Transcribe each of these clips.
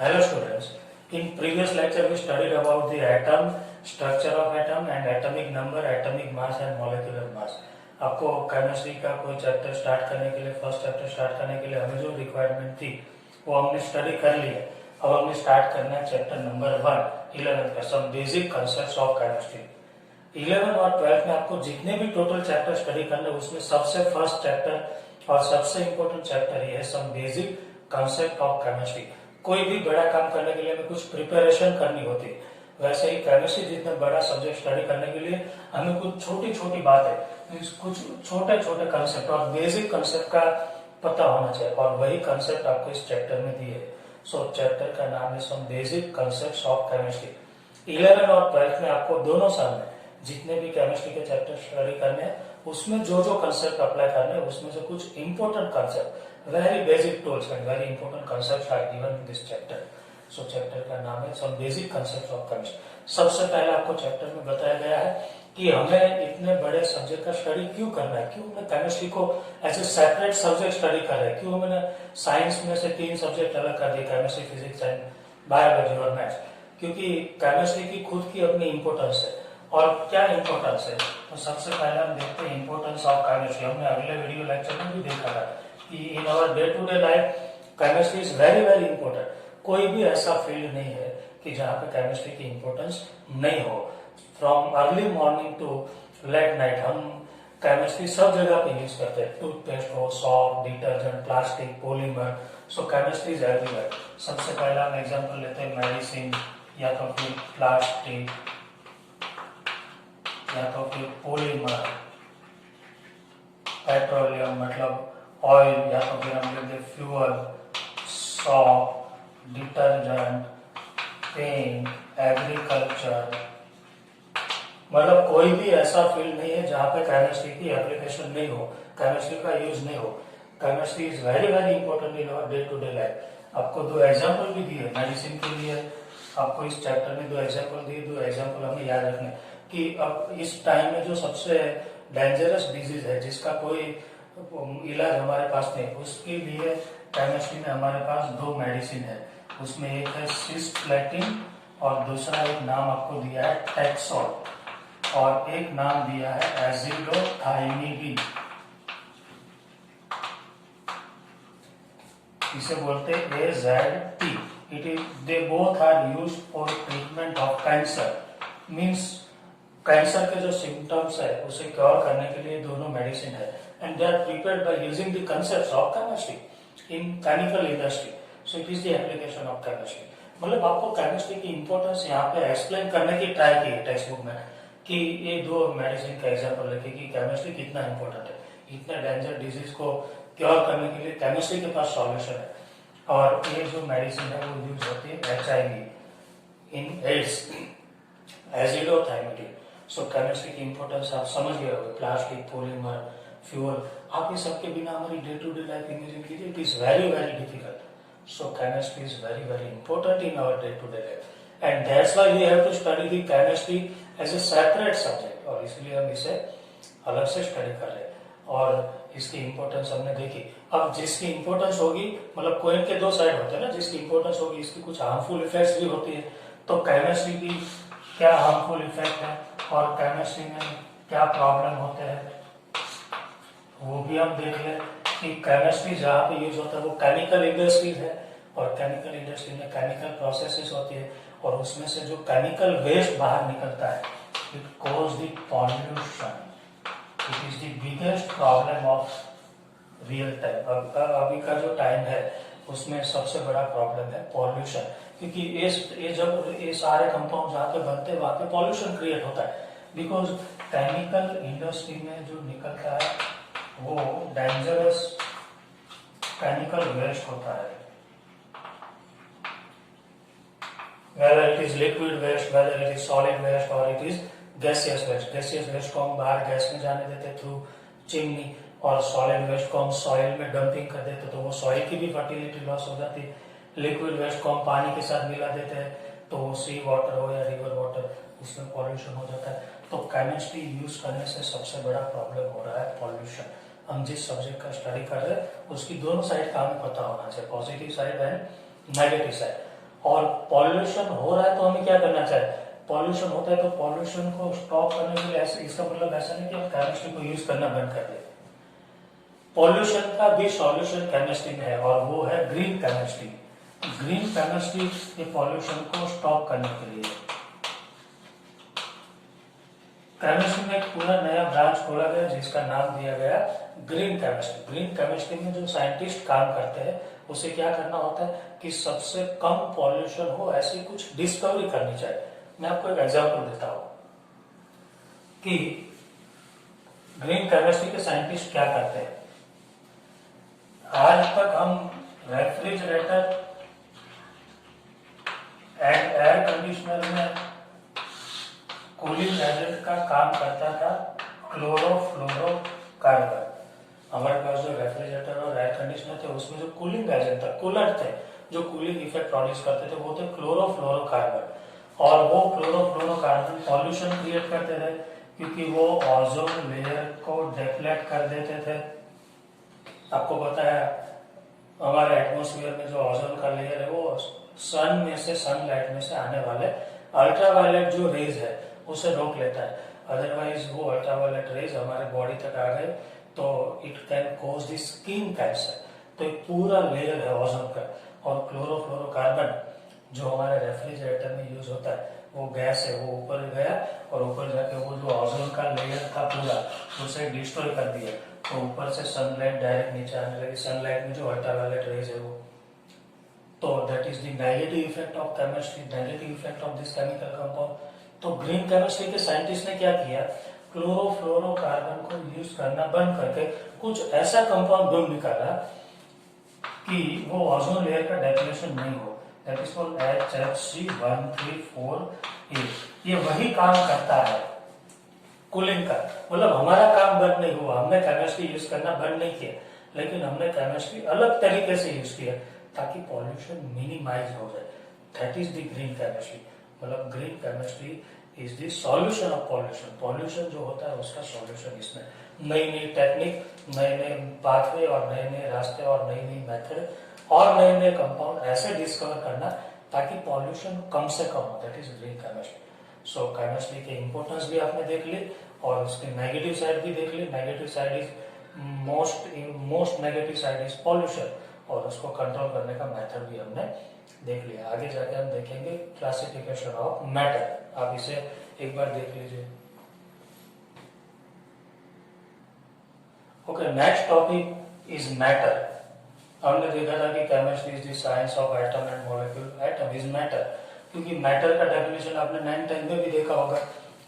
Hello students, in previous lecture we studied about the atom, structure of atom and atomic number, atomic mass and molecular mass. आपको chemistry का कोई chapter start करने के लिए, first chapter start करने के लिए हमें जो रिक्वायरमेंट थी वो हमने स्टडी कर ली है। अब हमने स्टार्ट करना है चैप्टर नंबर 1 11 का, some basic concepts of chemistry. 11 और 12 में आपको जितने भी टोटल चैप्टर स्टडी करने उसमें सबसे फर्स्ट चैप्टर और सबसे इंपॉर्टेंट चैप्टर ये है some basic concept of chemistry. कोई भी बड़ा काम करने के लिए हमें कुछ प्रिपरेशन करनी होती है, वैसे ही केमिस्ट्री जितना बड़ा सब्जेक्ट स्टडी करने के लिए हमें कुछ छोटी छोटी बातें, कुछ छोटे छोटे कंसेप्ट और बेसिक कंसेप्ट का पता होना चाहिए, और वही कंसेप्ट आपको इस चैप्टर में दिए है। सो चैप्टर का नाम है some basic concepts of chemistry. 11 और 12 में आपको दोनों साल में जितने भी केमिस्ट्री के चैप्टर स्टडी करने हैं उसमें जो जो कंसेप्ट अप्लाई करने हैं उसमें से कुछ important concept, very basic tools and very important concepts are given in this chapter. So chapter का नाम है some basic concepts of chemistry. सबसे पहले आपको चैप्टर में बताया गया है कि हमें इतने बड़े सब्जेक्ट का स्टडी क्यों करना है, क्यों हमें केमिस्ट्री को ऐसे सेपरेट सब्जेक्ट स्टडी कर रहे हैं, क्यों हमने साइंस में से 3 सब्जेक्ट अलग कर दिए, केमिस्ट्री, फिजिक्स एंड बायोलॉजी और मैथ्स। क्योंकि केमिस्ट्री की खुद की अपनी इंपोर्टेंस है। और क्या इंपोर्टेंस है, तो सबसे पहले हम देखते हैं इंपोर्टेंस ऑफ केमिस्ट्री। हमने अगले वीडियो लेक्चर में भी देखा था कि in our day to day life chemistry is very very important. कोई भी ऐसा फील्ड नहीं है कि जहाँ पे केमिस्ट्री की इंपॉर्टेंस नहीं हो। From early morning to late night हम केमिस्ट्री सब जगह पे यूज करते हैं। टूथपेस्ट हो, soap, detergent, plastic, polymer, so chemistry is everywhere. सबसे पहला हम एग्जांपल लेते हैं मेडिसिन, या तो फिर प्लास्टिक, या तो फिर पॉलीमर, पेट्रोलियम मतलब ऑयल, या तो फिर हम लेते fuel, soap, detergent, paint, agriculture, मतलब कोई भी ऐसा फील्ड नहीं है जहाँ पे केमिस्ट्री की एप्लीकेशन नहीं हो, केमिस्ट्री का यूज नहीं हो। Chemistry is very very important in our day to day life. आपको 2 एग्जांपल भी दिए मेडिसिन के लिए, आपको इस चैप्टर में 2 एग्जांपल दिए। 2 एग्जांपल हमें याद रखने कि अब इस टाइम में जो सबसे डेंजरस डिजीज है जिसका कोई इलाज हमारे पास नहीं, उसके लिए केमिस्ट्री में हमारे पास 2 मेडिसिन है। उसमें एक है सिस्प्लेटिन और दूसरा एक नाम आपको दिया है टैक्सोल, और एक नाम दिया है एजिडोथाइमिडिन। इसे बोलते हैं AZT। It is they both are used for treatment of cancer. Means cancer के जो सिम्टम्स है उसे क्योर करने के लिए दोनों मेडिसिन है, and they are prepared by using the concepts of chemistry in chemical industry. So it is the application of chemistry. मतलब आपको केमिस्ट्री की इंपॉर्टेंस यहाँ पे एक्सप्लेन करने की ट्राई की है टेक्स्ट बुक में कि ये 2 मेडिसिन का एग्जांपल लेके कि केमिस्ट्री कितना इंपॉर्टेंट है। इतने डेंजर डिजीज को क्योर करने के लिए केमिस्ट्री के पास सॉल्यूशन है। और ये जो मेडिसिन है वो यूज होती है HIV इन एड्स, एजिडोथाइमिडिन। सो केमिस्ट्री की इंपॉर्टेंस आप समझ गए होंगे। प्लास्टिक, पॉलीमर, फ्यूल, आप ये सब के बिना हमारी day to day life imagine कीजिए, it is very very difficult. So chemistry is very very important in our day to day life, and that's why we have to study the chemistry as a separate subject, और इसलिए हम इसे अलग से study कर रहे हैं। और इसकी इंपॉर्टेंस हमने देखी। अब जिसकी इंपॉर्टेंस होगी, मतलब कोइन के 2 साइड होते हैं ना, जिसकी इंपॉर्टेंस होगी इसकी कुछ हार्मफुल इफेक्ट्स भी होती है। तो केमिस्ट्री की क्या हार्मफुल इफेक्ट है और केमिस्ट्री में क्या प्रॉब्लम होते हैं वो भी हम देख लें कि केमिस्ट्री जहाँ पे यूज होता है वो केमिकल इंडस्ट्रीज है, और केमिकल इंडस्ट्री में केमिकल प्रोसेसेस होती है, और उसमें से जो केमिकल वेस्ट बाहर निकलता है it cause the pollution. It is the biggest problem of real time. अभी का जो टाइम है उसमें सबसे बड़ा प्रॉब्लम है पॉल्यूशन, क्योंकि ये जब ये सारे कंपाउंड जहाँ पे बनते हैं वहाँ पे पॉल्यूशन क्रिएट होता है। बिकॉज केमिकल इंडस्ट्री में जो निकलता है वो डेंजरस केमिकल वेस्ट होता है, whether it is liquid waste, whether it is solid waste or it is gaseous waste। gaseous waste को हम बाहर गैस में जाने देते थ्रू चिमनी, और सॉलिड वेस्ट को हम सॉइल में डंपिंग कर देते तो वो सॉइल की भी फर्टिलिटी लॉस हो जाती है। लिक्विड वेस्ट को हम पानी के साथ मिला देते हैं तो सी वाटर हो या रिवर वाटर, उसमें पॉल्यूशन हो जाता है। तो केमिस्ट्री यूज करने से सबसे बड़ा प्रॉब्लम हो रहा है पॉल्यूशन। हम जिस सब्जेक्ट का स्टडी कर रहे हैं उसकी दोनों साइड का हमें पता होना चाहिए, positive side and negative side. और पॉल्यूशन हो रहा है तो हमें क्या करना चाहिए, पॉल्यूशन होता है तो पॉल्यूशन को स्टॉप करने के लिए इसका मतलब ऐसा नहीं कि हम केमिस्ट्री को यूज करना बंद कर दें। पॉल्यूशन का भी सॉल्यूशन केमिस्ट्री में है और वो है ग्रीन केमिस्ट्री। ग्रीन केमिस्ट्री ये पॉल्यूशन को स्टॉप करने के लिए। केमिस्ट्री में एक पूरा नया ब्रांच खोला गया जिसका नाम दिया गया ग्रीन केमिस्ट्री। ग्रीन केमिस्ट्री में जो साइंटिस्ट काम करते हैं उसे क्या करना होता है कि सबसे कम पॉल्यूशन हो ऐसी कुछ डिस्कवरी करनी चाहिए। मैं आपको एक एग्जांपल देता हूं कि ग्रीन केमिस्ट्री के साइंटिस्ट क्या करते हैं। आज तक हम रेफ्रिजरेटर एंड एयर कंडीशनर में कूलिंग एजेंट का काम करता था क्लोरोफ्लोरोकार्बन। हमारे पास जो रेफ्रिजरेटर और एयर कंडीशनर थे उसमें जो कूलिंग एजेंट था, कूलर थे जो कूलिंग इफेक्ट प्रोड्यूस करते थे वो थे क्लोरोफ्लोरोकार्बन। और वो क्लोरोफ्लोरोकार्बन पॉल्यूशन क्रिएट करते थे क्योंकि वो ओजोन लेयर को डिप्लेट कर देते थे। आपको पता है हमारे एटमॉस्फेयर में जो ओजोन का लेयर है वो सन में से, सनलाइट में से आने वाले अल्ट्रावायलेट जो रेज है उसे रोक लेता है। अदरवाइज वो अल्ट्रावायलेट रेज हमारे बॉडी तक आ गए तो it can cause the skin cancer. तो एक पूरा लेयर है ओजोन का। और क्लोरोफ्लोरोकार्बन जो हमारे रेफ्रिजरेटर में यूज होता है वो गैस है, वो ऊपर गया और ऊपर जाके वो जो ओजोन का लेयर था पूरा उसे डिस्ट्रॉय कर दिया। तो ऊपर से सनलाइट डायरेक्ट नीचे आने लगी, सनलाइट में जो अल्ट्रावायलेट रेज है वो। तो that is the negative effect of chemistry, negative effect of this chemical compound. तो ग्रीन केमिस्ट्री के साइंटिस्ट ने क्या किया, क्लोरोफ्लोरोकार्बन को यूज करना बंद करके कुछ ऐसा कंपाउंड ढूंढ निकाला कि वो ओजोन लेयर का डेफिनेशन नहीं हो। That is called HFC134A। ये वही काम करता है कूलिंग का। मतलब हमारा काम बंद नहीं हुआ, हमने केमिस्ट्री यूज करना बंद नहीं किया, लेकिन हमने केमिस्ट्री अलग तरीके से यूज किया ताकि पॉल्यूशन मिनिमाइज हो जाए। That is the green chemistry. मतलब green chemistry is the solution of pollution. Pollution जो होता है उसका सॉल्यूशन इसमें नई नई टेक्निक, नए नए पाथवे और नए नए रास्ते और नई नई मेथड और नए नए कंपाउंड ऐसे डिस्कवर करना ताकि पॉल्यूशन कम से कम हो। That is green chemistry. So chemistry की इंपॉर्टेंस भी आपने देख ली और उसकी नेगेटिव साइड भी देख ली। Negative side is most negative side is pollution और उसको कंट्रोल करने का मेथड भी हमने देख लिया। आगे जाके हम देखेंगे क्लासिफिकेशन ऑफ मैटर। आप इसे एक बार देख लीजिए। Okay, next topic is matter. हमने देखा था कि chemistry is the science of atom and molecule. Atom is matter, क्योंकि मैटर का डेफिनेशन आपने 9th 10th में भी देखा होगा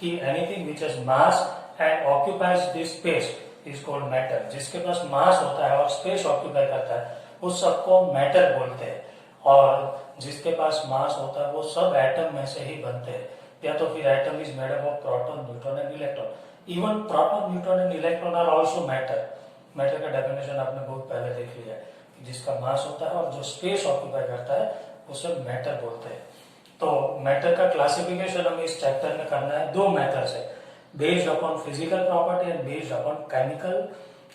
कि anything which has mass and occupies this space is called matter. जिसके पास मास होता है और स्पेस ऑक्यूपाई करता है उस सबको मैटर बोलते हैं। और जिसके पास मास होता है वो सब एटम में से ही बनते हैं। या तो फिर atom is made up of proton, neutron and electron. Even proton, neutron and electron are also matter. Matter का डेफिनेशन आपने बहुत पहले देख लिया है। जिसका मास होता है और जो स्पेस ऑक्यूपाई करता है उसे मैटर बोलते हैं। तो मैटर का क्लासिफिकेशन हमें इस चैप्टर में करना है। दो मेथड्स है, based upon physical property and based upon chemical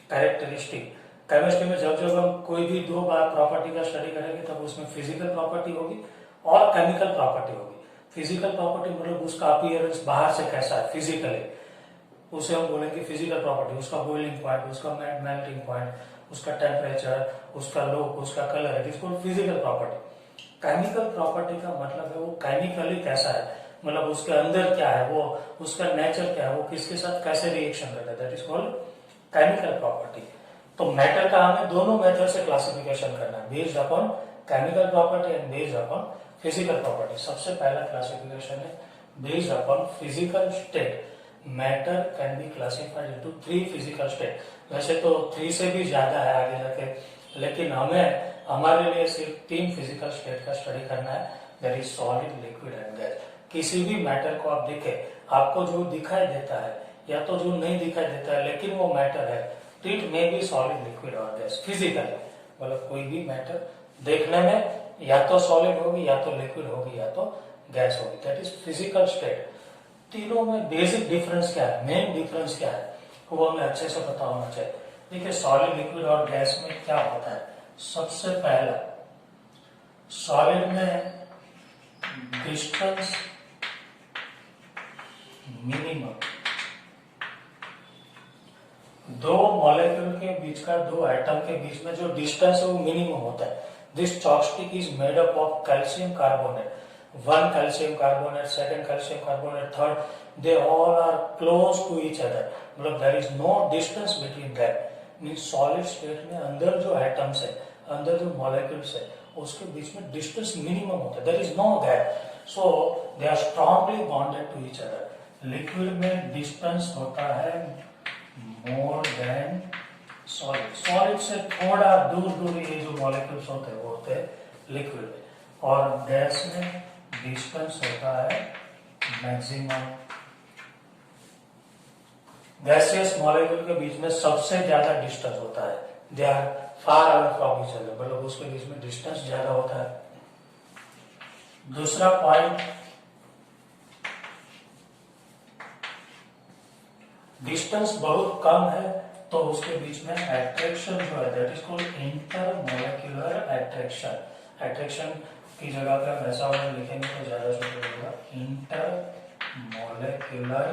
characteristic. Chemistry में जब जब हम कोई भी दो बार प्रॉपर्टी का स्टडी करेंगे तब उसमें फिजिकल प्रॉपर्टी होगी और केमिकल प्रॉपर्टी होगी। फिजिकल प्रॉपर्टी मतलब उसका अपीयरेंस बाहर से कैसा है फिजिकली, उसे हम बोलेंगे फिजिकल प्रॉपर्टी। उसका बॉइलिंग पॉइंट, उसका मेल्टिंग पॉइंट, उसका टेम्परेचर, उसका लुक, उसका colour, it is called physical property. Chemical property का मतलब है वो केमिकली कैसा है, मतलब उसके अंदर क्या है, वो उसका नेचर क्या है, वो किसके साथ कैसे रिएक्शन करता है, that is called chemical property. तो मैटर का हमें दोनों मेथड से क्लासिफिकेशन करना है, based upon chemical property and based upon physical property. सबसे पहला क्लासिफिकेशन है based upon physical state. Matter can be classified into 3 physical state. वैसे तो 3 से भी ज्यादा है आगे जाके, लेकिन हमारे लिए सिर्फ 3 फिजिकल स्टेट का स्टडी करना है, that is solid, liquid and gas. किसी भी मैटर को आप देखें, आपको जो दिखाई देता है या तो जो नहीं दिखाई देता है लेकिन वो मैटर है, it may be solid, liquid और गैस फिजिकल। मतलब कोई भी मैटर देखने में या तो सॉलिड होगी या तो लिक्विड होगी या तो गैस होगी, दैट इज फिजिकल स्टेट। तीनों में बेसिक डिफरेंस क्या है, मेन डिफरेंस क्या है, वो हमें अच्छे से पता होना चाहिए। देखिए सॉलिड, लिक्विड और गैस में क्या होता है। सबसे पहला, सॉलिड में डिस्टेंस मिनिमम, दो मॉलिक्यूल के बीच का, दो एटम के बीच में जो डिस्टेंस है वो मिनिमम होता है. This chopstick is made up of calcium carbonate, one calcium carbonate, second calcium carbonate, third, they all are close to each other. मतलब there is no distance between them. Means solid state में अंदर जो atoms है, अंदर जो molecules है, उसके बीच में डिस्टेंस मिनिमम होता है. There is no gap, so they are strongly bonded to each other. Liquid में डिस्टेंस होता है मोर देन सॉलिड. सॉलिड से थोड़ा दूर दूर ये जो मॉलिक्यूल्स होते हैं वो होते हैं लिक्विड में. और गैस में डिस्टेंस होता है मैक्सिमम. गैसियस मॉलिक्यूल के बीच में सबसे ज्यादा डिस्टेंस होता है. They are far away from each other, मतलब उसके बीच में डिस्टेंस ज्यादा होता है. दूसरा पॉइंट, डिस्टेंस बहुत कम है तो उसके बीच में एट्रैक्शन जो है that is called intermolecular attraction. Attraction की जगह पे हम ऐसा वर्ड लिखेंगे तो ज्यादा सुंदर होगा. Inter molecular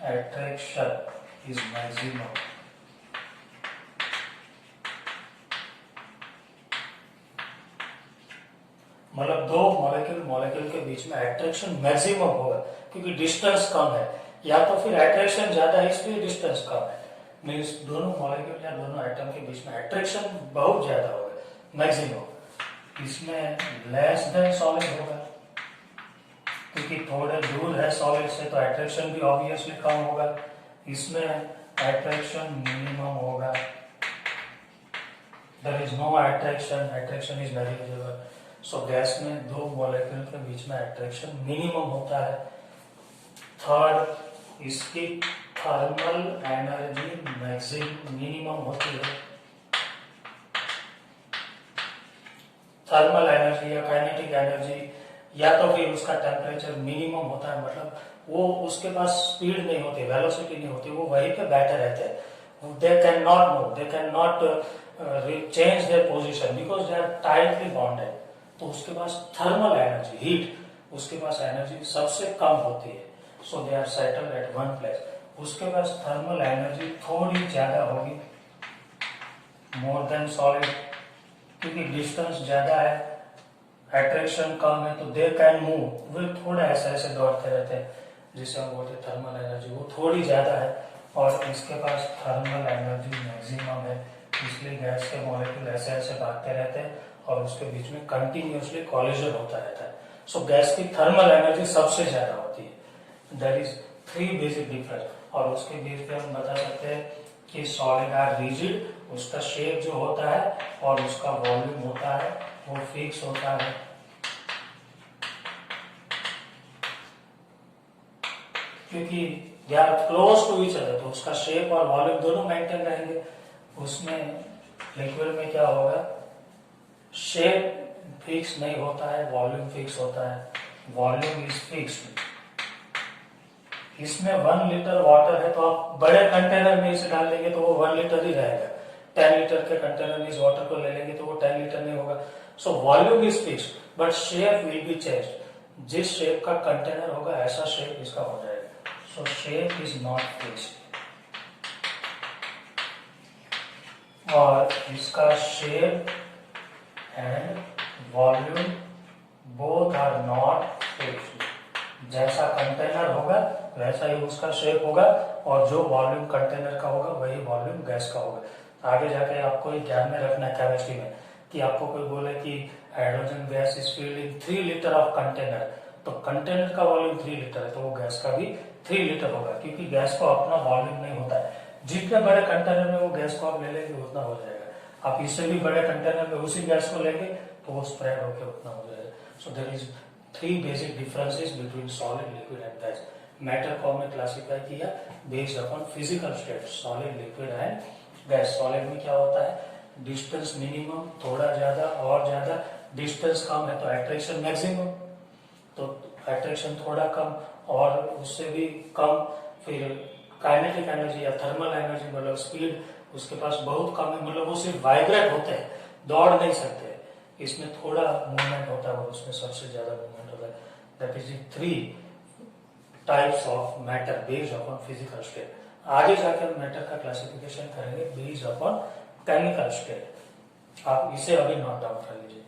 attraction is maximum. मतलब दो मॉलिक्यूल के बीच में एट्रैक्शन मैक्सिमम होगा क्योंकि डिस्टेंस कम है, या तो फिर एट्रैक्शन ज्यादा है इसलिए डिस्टेंस कम है. मीन्स दोनों मॉलिक्यूल या दोनों एटम के बीच में एट्रैक्शन बहुत ज्यादा होगा, मैक्सिमम. इसमें लेस देन सॉलिड होगा क्योंकि थोड़े दूर है सॉलिड से तो एट्रैक्शन भी ऑब्वियसली कम होगा. इसमें एट्रैक्शन मिनिमम होगा. There is no attraction, attraction is negligible. So gas में दो मॉलिक्यूल के बीच में एट्रैक्शन मिनिमम होता है. थर्ड, इसकी थर्मल एनर्जी मैक्सिमम मिनिमम होती है. थर्मल एनर्जी या काइनेटिक एनर्जी या तो फिर उसका टेम्परेचर मिनिमम होता है, मतलब वो उसके पास स्पीड नहीं होती, वेलोसिटी नहीं होती, वो वहीं पे बैठे रहते हैं. They can not move, they can not change their position because they are tightly bonded. तो उसके पास थर्मल एनर्जी, हीट, उसके पास एनर्जी सबसे कम होती है. So they are settled at one place. उसके पास थर्मल एनर्जी थोड़ी ज्यादा होगी मोर देन सॉलिड क्योंकि डिस्टेंस ज्यादा है, एट्रैक्शन कम है, तो दे कैन मूव. वे थोड़ा ऐसे ऐसे दौड़ते रहते हैं जिसे हम बोलते हैं थर्मल एनर्जी, वो थोड़ी ज्यादा है. और इसके पास थर्मल एनर्जी मैक्सिमम है, इसलिए गैस के मॉलिक्यूल ऐसे ऐसे भागते रहते हैं और उसके बीच में कंटिन्यूअसली कॉलिजन होता रहता है. सो गैस की थर्मल एनर्जी सबसे ज्यादा होती है. That is three basic difference. और उसके बीच में हम बता सकते हैं कि सॉलिड आर रिजिड, उसका शेप जो होता है और उसका वॉल्यूम होता है वो फिक्स होता है. क्योंकि they are close to each other तो उसका शेप और वॉल्यूम दोनों मेंटेन रहेंगे. उसमें लिक्विड में क्या होगा, शेप फिक्स नहीं होता है, वॉल्यूम फिक्स होता है. Volume is fixed. इसमें 1 लीटर वाटर है तो आप बड़े कंटेनर में इसे डाल देंगे तो वो 1 लीटर ही रहेगा. 10 लीटर के कंटेनर में इस वाटर को ले लेंगे तो वो 10 लीटर नहीं होगा. So volume is fixed but shape will be changed. जिस शेप का कंटेनर होगा ऐसा शेप इसका हो जाएगा. So shape is not fixed. और इसका shape and volume both are not fixed. जैसा कंटेनर होगा वैसा ही उसका शेप होगा और जो वॉल्यूम कंटेनर का होगा वही वॉल्यूम गैस का होगा. आगे जाके आपको ये ध्यान में रखना है केमिस्ट्री में कि आपको कोई बोले कि hydrogen gas is filled in 3 litre of container, तो कंटेनर का वॉल्यूम 3 लीटर है तो वो गैस का भी 3 लीटर होगा क्योंकि गैस को अपना वॉल्यूम नहीं होता है. जितने बड़े कंटेनर में वो गैस को आप ले लेंगे उतना हो जाएगा. आप इससे भी बड़े कंटेनर में उसी गैस को लेंगे तो वो स्प्रेड होकर उतना हो जाएगा. So there is 3 basic differences between solid, liquid and gas. Matter को हमने क्लासिफाई किया based upon physical state, solid, liquid and gas. Solid में क्या होता है, डिस्टेंस मिनिमम, थोड़ा ज्यादा और ज्यादा, डिस्टेंस कम है तो एट्रैक्शन मैक्सिमम, तो एट्रैक्शन थोड़ा कम और उससे भी कम. फिर काइनेटिक एनर्जी या थर्मल एनर्जी मतलब स्पीड उसके पास बहुत कम है, मतलब वो सिर्फ वाइब्रेट होते हैं, दौड़ नहीं सकते. इसमें थोड़ा मूवमेंट होता है और उसमें सबसे ज्यादा मूवमेंट होता है। That is the 3 types of matter based upon physical state. आगे जाकर मैटर का क्लासिफिकेशन करेंगे बेस्ड अपॉन केमिकल स्टेट। आप इसे अभी नोट डाउन कर लीजिए।